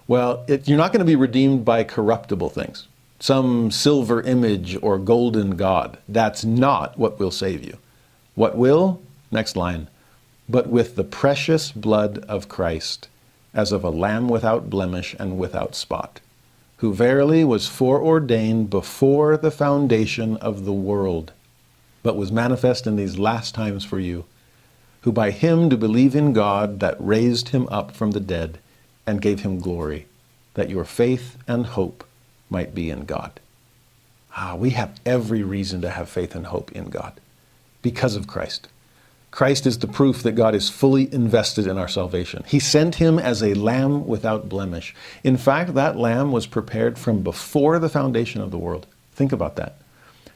Well, you're not going to be redeemed by corruptible things, some silver image or golden god. That's not what will save you. What will? Next line. But with the precious blood of Christ, as of a lamb without blemish and without spot, who verily was foreordained before the foundation of the world, but was manifest in these last times for you, who by him do believe in God that raised him up from the dead and gave him glory, that your faith and hope might be in God. We have every reason to have faith and hope in God because of Christ. Christ is the proof that God is fully invested in our salvation. He sent him as a lamb without blemish. In fact, that lamb was prepared from before the foundation of the world. Think about that.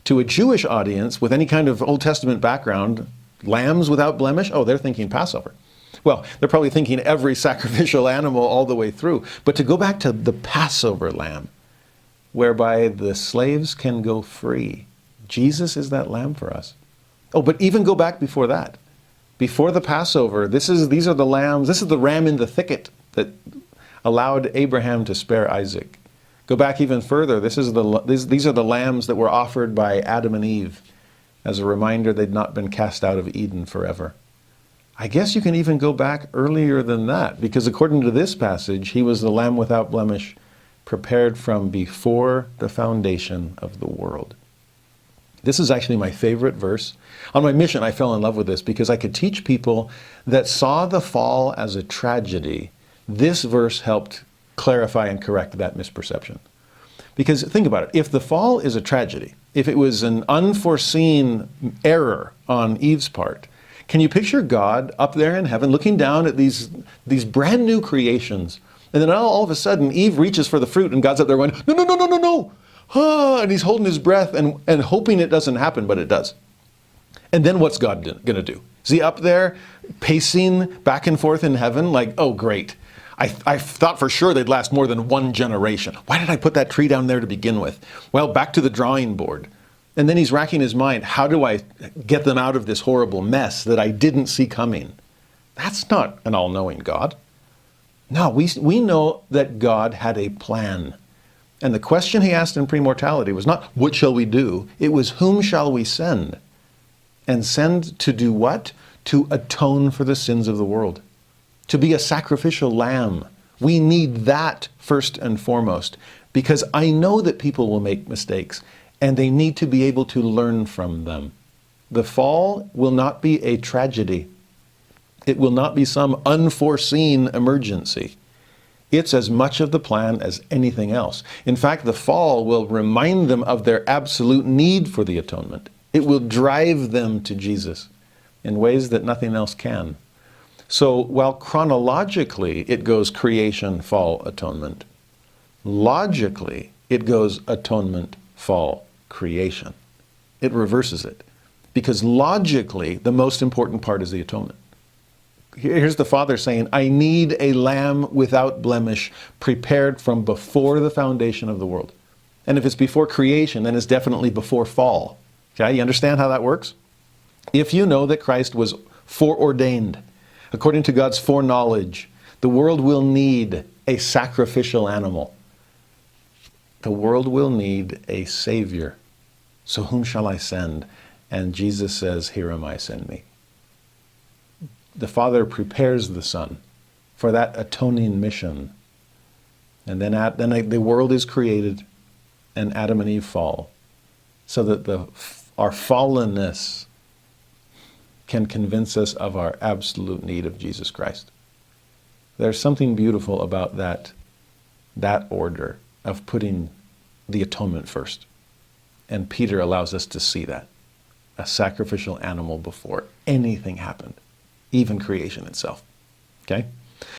To a Jewish audience with any kind of Old Testament background, lambs without blemish, they're thinking Passover. Well, they're probably thinking every sacrificial animal all the way through. But to go back to the Passover lamb, whereby the slaves can go free, Jesus is that lamb for us. But even go back before that. Before the Passover, these are the lambs, this is the ram in the thicket that allowed Abraham to spare Isaac. Go back even further, these are the lambs that were offered by Adam and Eve as a reminder they'd not been cast out of Eden forever. I guess you can even go back earlier than that, because according to this passage, he was the lamb without blemish, prepared from before the foundation of the world. This is actually my favorite verse. On my mission, I fell in love with this because I could teach people that saw the fall as a tragedy. This verse helped clarify and correct that misperception. Because think about it, if the fall is a tragedy, if it was an unforeseen error on Eve's part, can you picture God up there in heaven looking down at these brand new creations, and then all of a sudden Eve reaches for the fruit and God's up there going, no, no, no, no, no, no. And he's holding his breath and hoping it doesn't happen, but it does. And then what's God going to do? Is he up there pacing back and forth in heaven like, oh, great. I thought for sure they'd last more than one generation. Why did I put that tree down there to begin with? Well, back to the drawing board. And then he's racking his mind, how do I get them out of this horrible mess that I didn't see coming? That's not an all-knowing God. No, we know that God had a plan. And the question he asked in premortality was not, what shall we do? It was, whom shall we send? And send to do what? To atone for the sins of the world. To be a sacrificial lamb. We need that first and foremost, because I know that people will make mistakes, and they need to be able to learn from them. The fall will not be a tragedy. It will not be some unforeseen emergency. It's as much of the plan as anything else. In fact, the fall will remind them of their absolute need for the atonement. It will drive them to Jesus in ways that nothing else can. So while chronologically it goes creation, fall, atonement, logically it goes atonement, fall, creation. It reverses it. Because logically, the most important part is the atonement. Here's the Father saying, I need a lamb without blemish, prepared from before the foundation of the world. And if it's before creation, then it's definitely before fall. Okay, you understand how that works? If you know that Christ was foreordained, according to God's foreknowledge, the world will need a sacrificial animal. The world will need a Savior. So whom shall I send? And Jesus says, here am I, send me. The Father prepares the Son for that atoning mission. And then the world is created and Adam and Eve fall, so that our fallenness can convince us of our absolute need of Jesus Christ. There's something beautiful about that order of putting the atonement first. And Peter allows us to see that. A sacrificial animal before anything happened. Even creation itself. Okay?